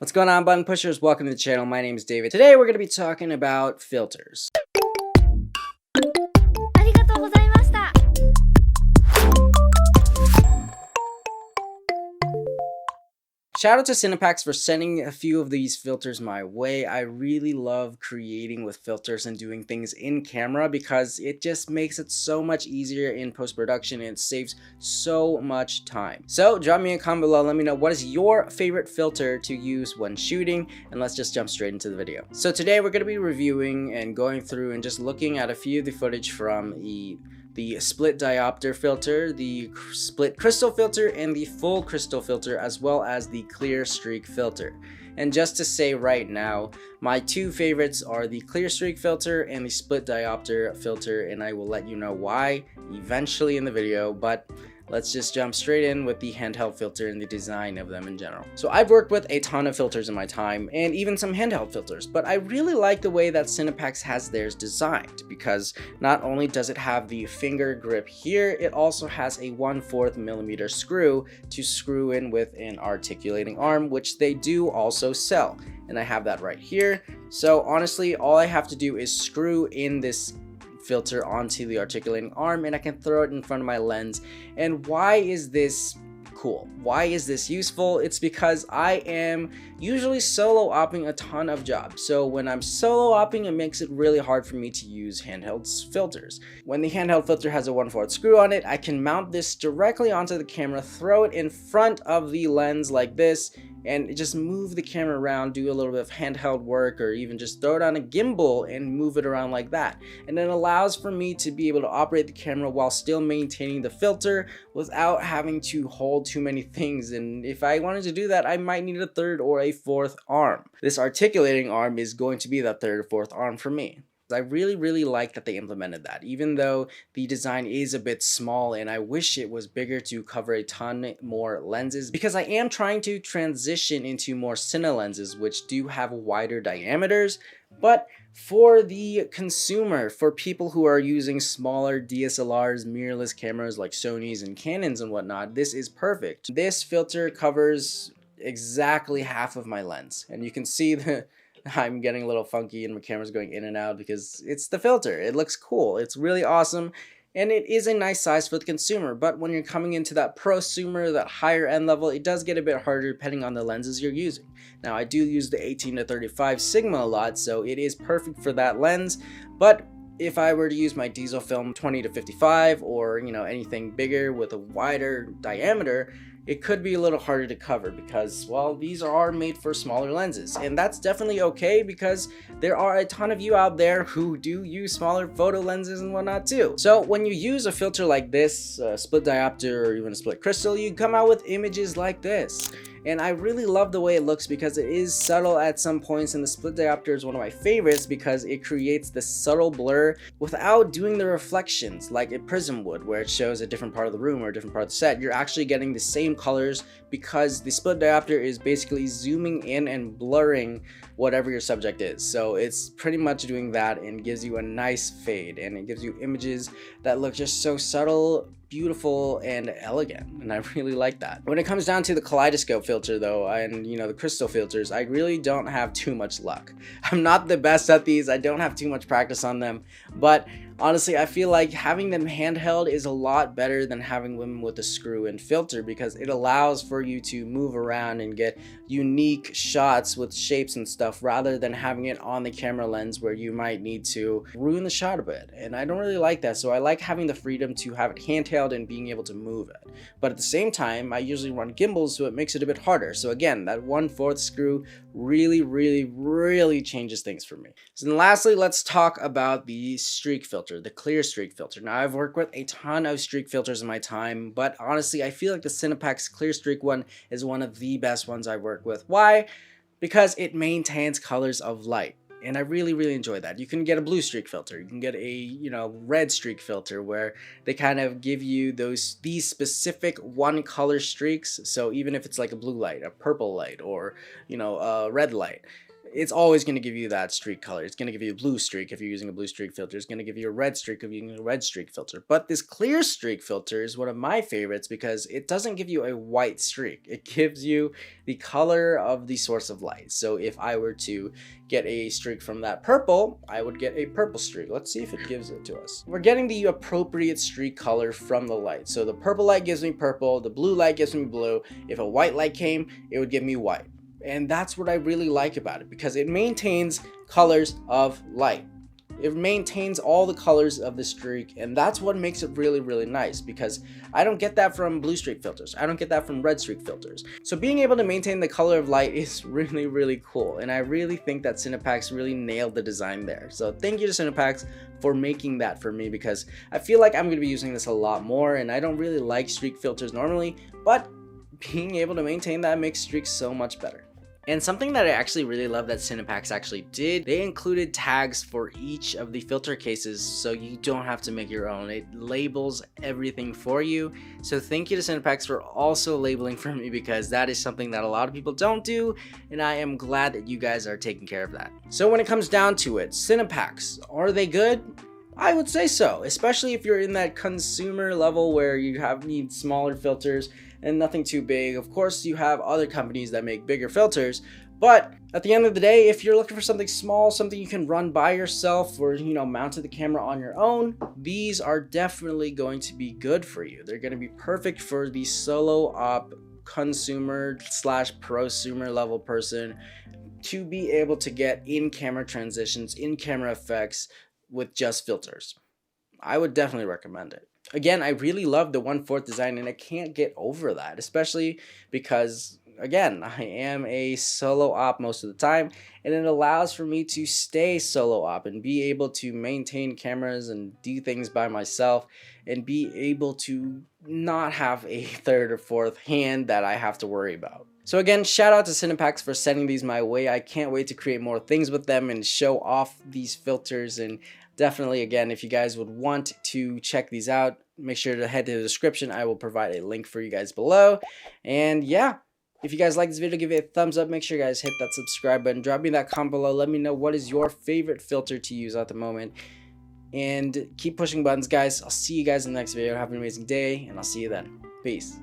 What's going on, button pushers? Welcome to the channel. My name is David. Today we're going to be talking about filters. ありがとうございました。 Shout out to CINEPACKS for sending a few of these filters my way. I really love creating with filters and doing things in camera because it just makes it so much easier in post-production and it saves so much time. So drop me a comment below, let me know what is your favorite filter to use when shooting, and let's just jump straight into the video. So today we're going to be reviewing and going through and just looking at a few of the footage from the split diopter filter, the split crystal filter, and the full crystal filter, as well as the clear streak filter. And just to say right now, my two favorites are the clear streak filter and the split diopter filter, and I will let you know why eventually in the video, but let's just jump straight in with the handheld filter and the design of them in general. So I've worked with a ton of filters in my time and even some handheld filters, but I really like the way that CINEPACKS has theirs designed because not only does it have the finger grip here, it also has a 1/4 millimeter screw to screw in with an articulating arm, which they do also sell. And I have that right here. So honestly, all I have to do is screw in this filter onto the articulating arm and I can throw it in front of my lens. And why is this cool? Why is this useful? It's because I am usually solo opping a ton of jobs. So when I'm solo opping, it makes it really hard for me to use handheld filters. When the handheld filter has a 1/4 screw on it, I can mount this directly onto the camera, throw it in front of the lens like this, and just move the camera around, do a little bit of handheld work, or even just throw it on a gimbal and move it around like that. And it allows for me to be able to operate the camera while still maintaining the filter without having to hold too many things. And if I wanted to do that, I might need a third or a fourth arm. This articulating arm is going to be that third or fourth arm for me. I really like that they implemented that, even though the design is a bit small and I wish it was bigger to cover a ton more lenses, because I am trying to transition into more cine lenses which do have wider diameters. But for the consumer, for people who are using smaller DSLRs, mirrorless cameras like Sony's and Canons and whatnot, this is perfect. This filter covers exactly half of my lens, and you can see I'm getting a little funky and my camera's going in and out because it's the filter. It looks cool. It's really awesome. And it is a nice size for the consumer. But when you're coming into that prosumer, that higher end level, it does get a bit harder depending on the lenses you're using. Now, I do use the 18-35 Sigma a lot, so it is perfect for that lens. But if I were to use my diesel film 20-55 or, anything bigger with a wider diameter, it could be a little harder to cover because, well, these are made for smaller lenses. And that's definitely okay because there are a ton of you out there who do use smaller photo lenses and whatnot too. So when you use a filter like this, split diopter or even a split crystal, you come out with images like this. And I really love the way it looks because it is subtle at some points, and the split diopter is one of my favorites because it creates this subtle blur without doing the reflections like a prism would, where it shows a different part of the room or a different part of the set. You're actually getting the same colors because the split diopter is basically zooming in and blurring whatever your subject is. So it's pretty much doing that and gives you a nice fade, and it gives you images that look just so subtle, beautiful, and elegant, and I really like that. When it comes down to the kaleidoscope filter though, and the crystal filters, I really don't have too much luck. I'm not the best at these, I don't have too much practice on them, but honestly I feel like having them handheld is a lot better than having them with a screw-in filter because it allows for you to move around and get unique shots with shapes and stuff rather than having it on the camera lens where you might need to ruin the shot a bit, and I don't really like that. So I like having the freedom to have it handheld and being able to move it. But at the same time, I usually run gimbals, so it makes it a bit harder. So again, that 1/4 screw really changes things for me. So then lastly, let's talk about the streak filter, the clear streak filter. Now, I've worked with a ton of streak filters in my time, but honestly, I feel like the CINEPACKS clear streak one is one of the best ones I've worked with. Why? Because it maintains colors of light. And I really enjoy that. You can get a blue streak filter, you can get a red streak filter where they kind of give you these specific one color streaks. So even if it's like a blue light, a purple light, or a red light, it's always going to give you that streak color. It's going to give you a blue streak if you're using a blue streak filter. It's going to give you a red streak if you're using a red streak filter. But this clear streak filter is one of my favorites because it doesn't give you a white streak. It gives you the color of the source of light. So if I were to get a streak from that purple, I would get a purple streak. Let's see if it gives it to us. We're getting the appropriate streak color from the light. So the purple light gives me purple, the blue light gives me blue. If a white light came, it would give me white. And that's what I really like about it, because it maintains colors of light. It maintains all the colors of the streak, and that's what makes it really, really nice, because I don't get that from blue streak filters. I don't get that from red streak filters. So being able to maintain the color of light is really, really cool, and I really think that CINEPACKS really nailed the design there. So thank you to CINEPACKS for making that for me, because I feel like I'm going to be using this a lot more, and I don't really like streak filters normally, but being able to maintain that makes streaks so much better. And something that I actually really love that CINEPACKS actually did, they included tags for each of the filter cases so you don't have to make your own. It labels everything for you. So thank you to CINEPACKS for also labeling for me, because that is something that a lot of people don't do, and I am glad that you guys are taking care of that. So when it comes down to it, CINEPACKS, are they good? I would say so, especially if you're in that consumer level where you need smaller filters and nothing too big. Of course, you have other companies that make bigger filters, but at the end of the day, if you're looking for something small, something you can run by yourself, or mounted the camera on your own, these are definitely going to be good for you. They're going to be perfect for the solo op consumer slash prosumer level person to be able to get in-camera transitions, in-camera effects with just filters. I would definitely recommend it. Again, I really love the 1/4 design, and I can't get over that, especially because, again, I am a solo op most of the time, and it allows for me to stay solo op and be able to maintain cameras and do things by myself and be able to not have a third or fourth hand that I have to worry about. So again, shout out to CINEPACKS for sending these my way. I can't wait to create more things with them and show off these filters. And definitely, again, if you guys would want to check these out, make sure to head to the description. I will provide a link for you guys below. And yeah, if you guys like this video, give it a thumbs up. Make sure you guys hit that subscribe button. Drop me that comment below. Let me know what is your favorite filter to use at the moment. And keep pushing buttons, guys. I'll see you guys in the next video. Have an amazing day, and I'll see you then. Peace.